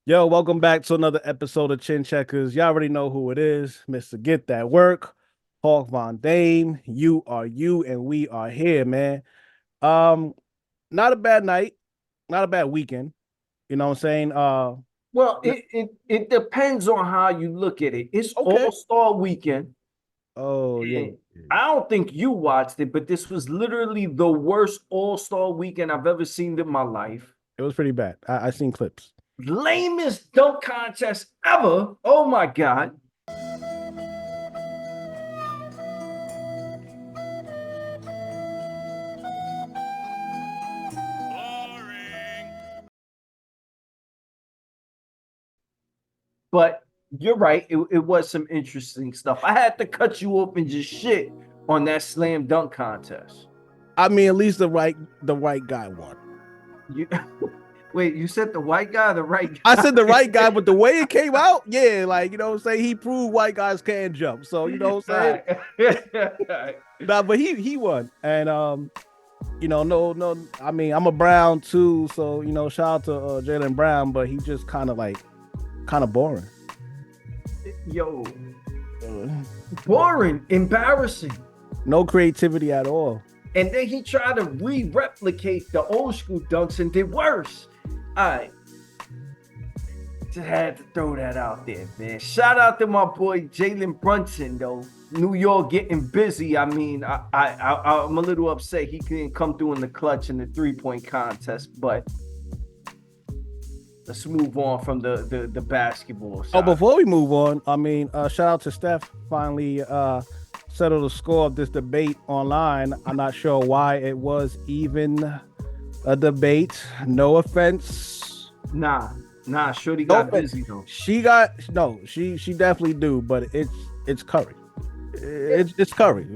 Yo, welcome back to another episode of Chin Checkers. Y'all already know who it is, Mr. Get That Work, Hawk Von Dame. You are you, and we are here, man. Um, Not a bad night, not a bad weekend. You know what I'm saying? Well, it depends on how you look at it. It's Okay. All-Star Weekend, Oh yeah, and I don't think you watched it, but this was literally the worst All-Star Weekend I've ever seen in my life. it was pretty bad. I seen clips. Lamest dunk contest ever. Oh my God. But you're right. It was some interesting stuff. I had to cut you off and just shit on that slam dunk contest. I mean, at least the right guy won. You wait, you said the white guy, the right I guy? said the right guy, but the way it came out, yeah, like you know what I'm saying. He proved white guys can jump. So you know what I'm saying. Right. Nah, but he won, and no. I mean, I'm a Brown too, so shout out to Jalen Brown, but he just kind of boring. Yo, Uh, boring, embarrassing. no creativity at all. And then he tried to replicate the old school dunks and did worse. All right. Just had to throw that out there, man. Shout out to my boy Jalen Brunson, though. New York getting busy. I mean, I'm a little upset he couldn't come through in the clutch in the 3-point contest, but let's move on from the basketball side. Oh, before we move on, I mean, shout out to Steph finally settled the score of this debate online. I'm not sure why it was even a debate. No offense. Nah, Shorty No got offense. busy though. She definitely do, but it's Curry. It's Curry.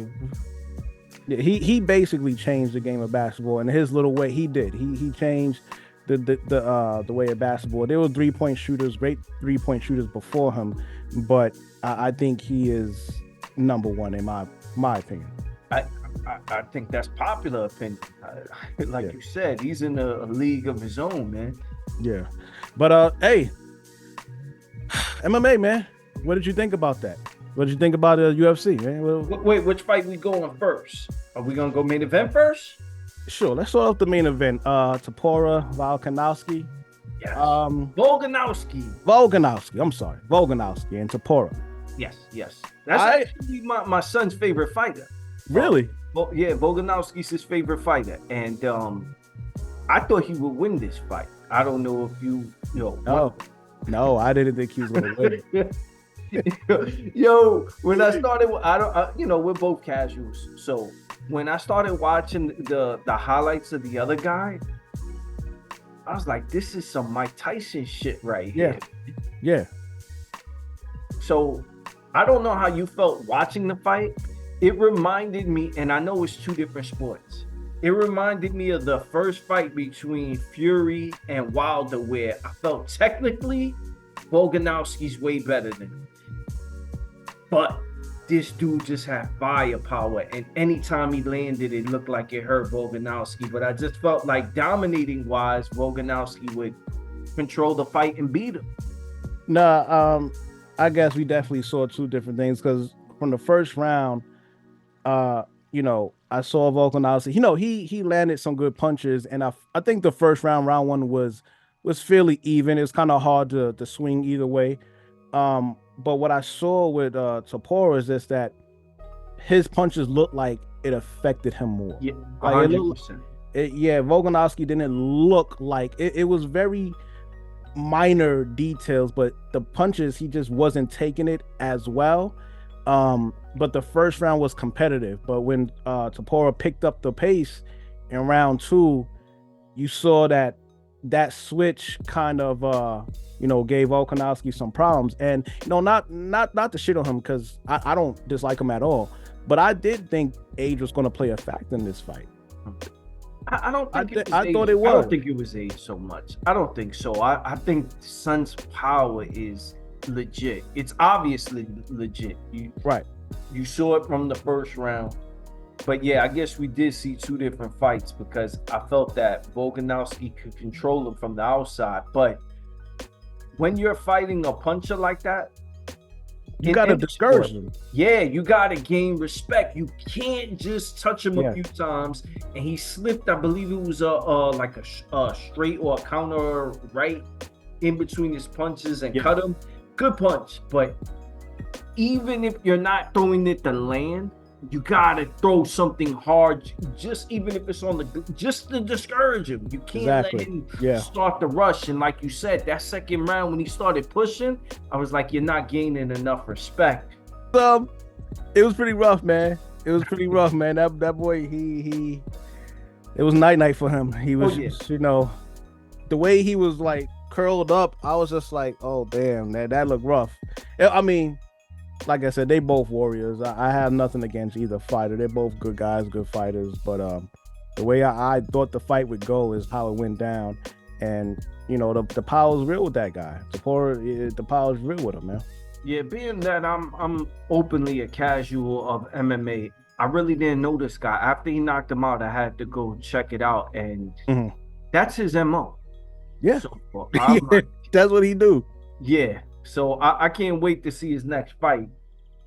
Yeah, he basically changed the game of basketball in his little way. He did. He changed the way of basketball. There were 3-point shooters, great 3-point shooters before him, but I think he is number one in my opinion. I think that's popular opinion. Like Yeah. you said, he's in a league of his own, man. Yeah, but hey, MMA man, what did you think about that? What did you think about the UFC, man? Wait, which fight we going first? Are we gonna go main event first? Sure, let's start off the main event. Topuria Volkanovski. Yes. Um, Volkanovski. I'm sorry, Volkanovski and Topuria. Yes. That's actually my son's favorite fighter. Really? Yeah, Volkanovski's his favorite fighter, and I thought he would win this fight. I don't know if you know. No, I didn't think he was gonna win. Yo, when I started, we're both casuals. So when I started watching the highlights of the other guy, I was like, this is some Mike Tyson shit right here. Yeah. So I don't know how you felt watching the fight. It reminded me, and I know it's two different sports. It reminded me of the first fight between Fury and Wilder, where I felt technically Volkanovski's way better than him. But this dude just had firepower, and anytime he landed, it looked like it hurt Volkanovski. But I just felt like dominating-wise, Volkanovski would control the fight and beat him. Nah, I guess we definitely saw two different things because from the first round, I saw Volkanovski. He landed some good punches, and I think the first round one was fairly even. It was kind of hard to swing either way. But what I saw with Topuria is just that his punches looked like it affected him more. Yeah, Like, 100%. Volkanovski didn't look like it was very minor details, but the punches he just wasn't taking it as well. But the first round was competitive. But when Topuria picked up the pace in round two, you saw that switch kind of gave Volkanovski some problems. And not to shit on him because I don't dislike him at all, but I did think age was going to play a factor in this fight. I don't think I thought it was. I don't think it was age so much. I don't think so. I think Son's power is legit. It's obviously legit. Right. You saw it from the first round. But yeah, I guess we did see two different fights because I felt that Volkanovski could control him from the outside. But when you're fighting a puncher like that, you got to discourage him. Yeah, you got to gain respect. You can't just touch him a few Yeah. times. And he slipped, I believe it was like a straight or a counter right in between his punches and cut him. Good punch. But even if you're not throwing it to land, you got to throw something hard, just even if it's on the, just to discourage him. You can't let him start the rush. And like you said, that second round when he started pushing, I was like, you're not gaining enough respect. It was pretty rough, man. It was pretty rough, man. That boy, he it was night for him. He was, you know, the way he was like curled up, I was just like, oh damn, that looked rough. I mean, like I said, they both warriors. I have nothing against either fighter. They're both good guys, good fighters. But the way I thought the fight would go is how it went down, and you know the power's real with that guy. The power's real with him, man. Yeah, being that I'm openly a casual of MMA, I really didn't know this guy. After he knocked him out, I had to go check it out, and that's his MO. Yeah, so, that's what he do. Yeah. So I can't wait to see his next fight.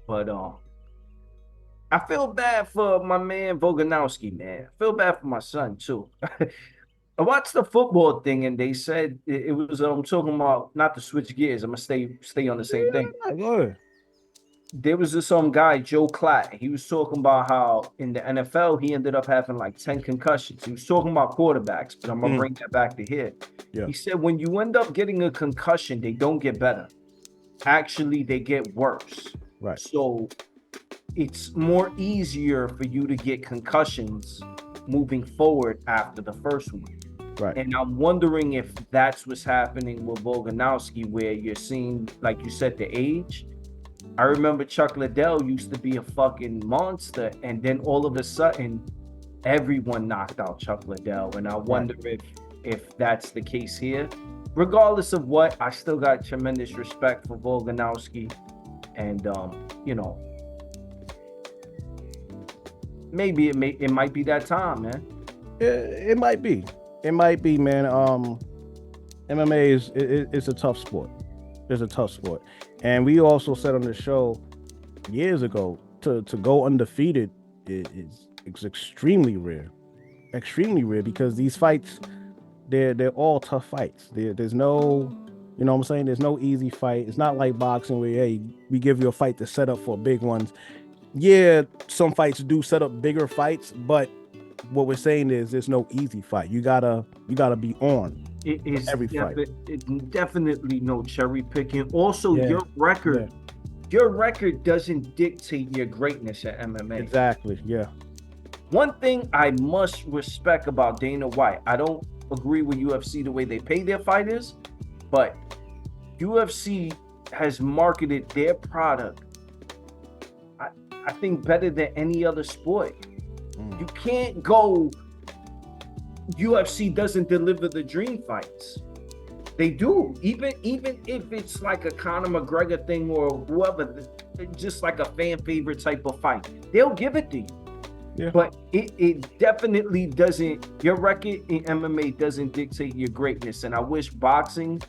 But I feel bad for my man Volkanovski, man. I feel bad for my son too. I watched the football thing and they said it was I'm talking about, not to switch gears, I'm gonna stay on the same thing. Good. There was this guy, Joe Klatt. He was talking about how in the NFL he ended up having like 10 concussions. He was talking about quarterbacks, but I'm gonna bring that back to here. Yeah. He said when you end up getting a concussion, they don't get better. Actually, they get worse. Right. So it's more easier for you to get concussions moving forward after the first one. Right. And I'm wondering if that's what's happening with Volkanovski, where you're seeing, like you said, the age. I remember Chuck Liddell used to be a fucking monster, and then all of a sudden, everyone knocked out Chuck Liddell. And I wonder if that's the case here. Regardless of what, I still got tremendous respect for Volkanovski, and you know, maybe it might be that time, man. It might be, man. MMA is a tough sport. It's a tough sport, and we also said on the show years ago to go undefeated is extremely rare, because these fights. They're all tough fights. There's no, you know what I'm saying? There's no easy fight. It's not like boxing where, hey, we give you a fight to set up for big ones. Yeah, some fights do set up bigger fights, but what we're saying is there's no easy fight. You gotta be on every fight. It's definitely no cherry picking. Also, your record doesn't dictate your greatness at MMA. Exactly, yeah. One thing I must respect about Dana White, I don't agree with UFC the way they pay their fighters, but UFC has marketed their product, I think, better than any other sport. You can't go, UFC doesn't deliver the dream fights. They do, even if it's like a Conor McGregor thing or whoever, just like a fan favorite type of fight, they'll give it to you. Yeah. But it definitely doesn't, your record in MMA doesn't dictate your greatness. And I wish boxing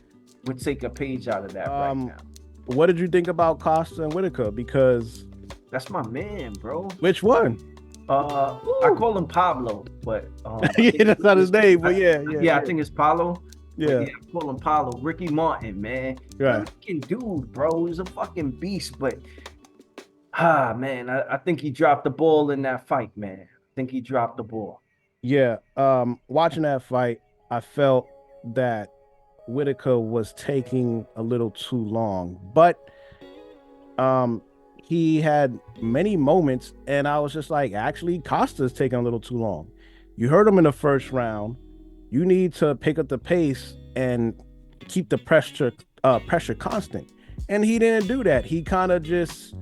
would take a page out of that right now. What did you think about Costa and Whitaker? Because that's my man, bro. Which one? I call him Pablo, but yeah, that's not his name, but yeah. I think it's Paulo. Yeah, I call him Paulo. Ricky Martin, man. Right. Fucking dude, bro. He's a fucking beast, but man, I think he dropped the ball in that fight, man. I think he dropped the ball. Yeah. Watching that fight, I felt that Whitaker was taking a little too long, but he had many moments, and I was just like, actually, Costa's taking a little too long. You heard him in the first round. You need to pick up the pace and keep the pressure constant. And he didn't do that. He kind of just,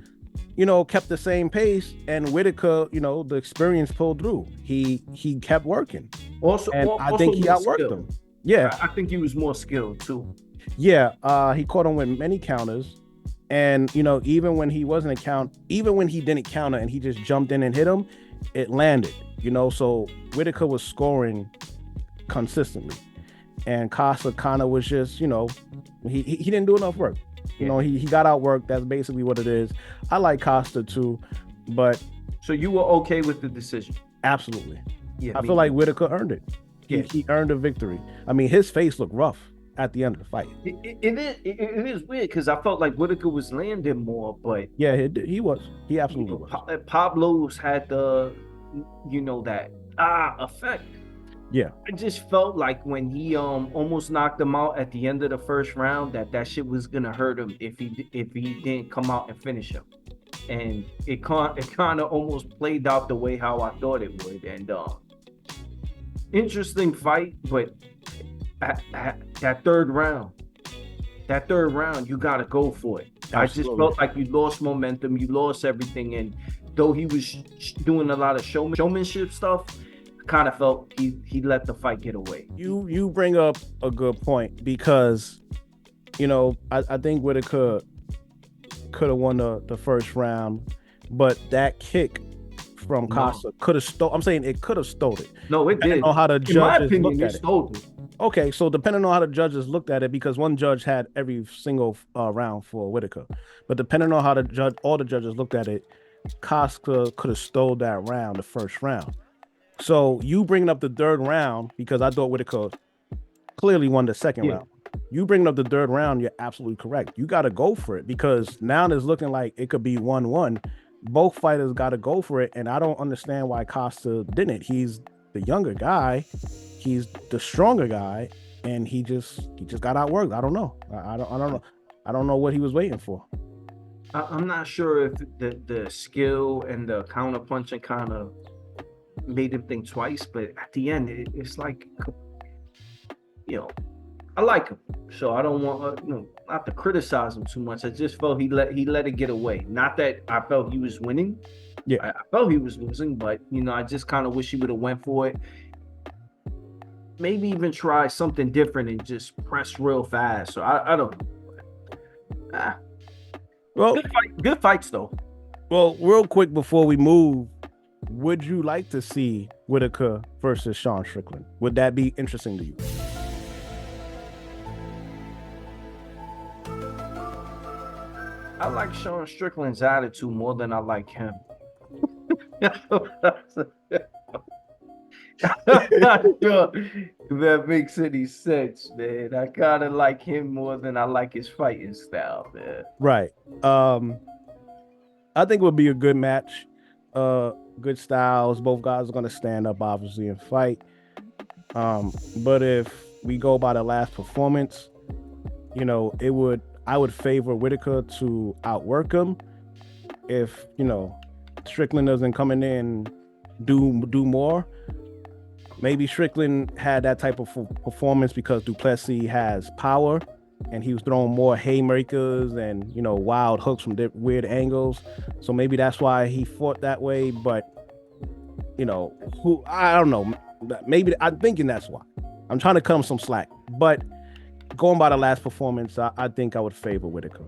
kept the same pace, and Whitaker, the experience pulled through. He kept working. I think he outworked him. Yeah. I think he was more skilled too. Yeah. He caught him with many counters. And, even when he didn't counter and he just jumped in and hit him, it landed, so Whitaker was scoring consistently. and Costa kind of was just, he didn't do enough work. Yeah. He got outworked. That's basically what it is. I like Costa too, but So you were okay with the decision? absolutely. Yeah. I feel like Whitaker earned it. Yeah. He earned a victory. I mean, his face looked rough at the end of the fight. It is weird because I felt like Whitaker was landing more, but Yeah, he was. He absolutely was. Pablo's had the, that effect. Yeah. I just felt like when he almost knocked him out at the end of the first round, that shit was gonna hurt him if he didn't come out and finish him, and it kind of almost played out the way how I thought it would. And interesting fight, but that third round, you gotta go for it. Absolutely. I just felt like you lost momentum, you lost everything, and though he was doing a lot of showmanship stuff, kind of felt he let the fight get away. You bring up a good point because, I think Whitaker could have won the first round, but that kick from Costa could have stole. I'm saying it could have stole it. No, it did. On how the judges, in my opinion, it stole it. Okay, so depending on how the judges looked at it, because one judge had every single round for Whitaker, but depending on how all the judges looked at it, Costa could have stole that round, the first round. So you bringing up the third round, because I thought Whitaker clearly won the second round. You bringing up the third round, you're absolutely correct. You got to go for it because now it's looking like it could be 1-1. Both fighters got to go for it, and I don't understand why Costa didn't. He's the younger guy, he's the stronger guy, and he just got outworked. I don't know. I don't know. I don't know what he was waiting for. I'm not sure if the skill and the counter punching kind of made him think twice, but at the end it's like, I like him, so I don't want not to criticize him too much. I just felt he let it get away. Not that I felt he was winning. Yeah, I felt he was losing, but I just kind of wish he would have went for it. Maybe even try something different and just press real fast. So I don't know. Well, good fights though. Well, real quick before we move, would you like to see Whitaker versus Sean Strickland? Would that be interesting to you? I like Sean Strickland's attitude more than I like him. I'm not sure if that makes any sense, man. I kind of like him more than I like his fighting style, man. Right. I think it would be a good match. Good styles. Both guys are going to stand up, obviously, and fight. But if we go by the last performance, I would favor Whitaker to outwork him. If Strickland doesn't come in there and do more, maybe Strickland had that type of performance because Duplessis has power, and he was throwing more haymakers and wild hooks from weird angles. So maybe that's why he fought that way. But I don't know. Maybe I'm thinking that's why. I'm trying to cut him some slack. But going by the last performance, I think I would favor Whitaker.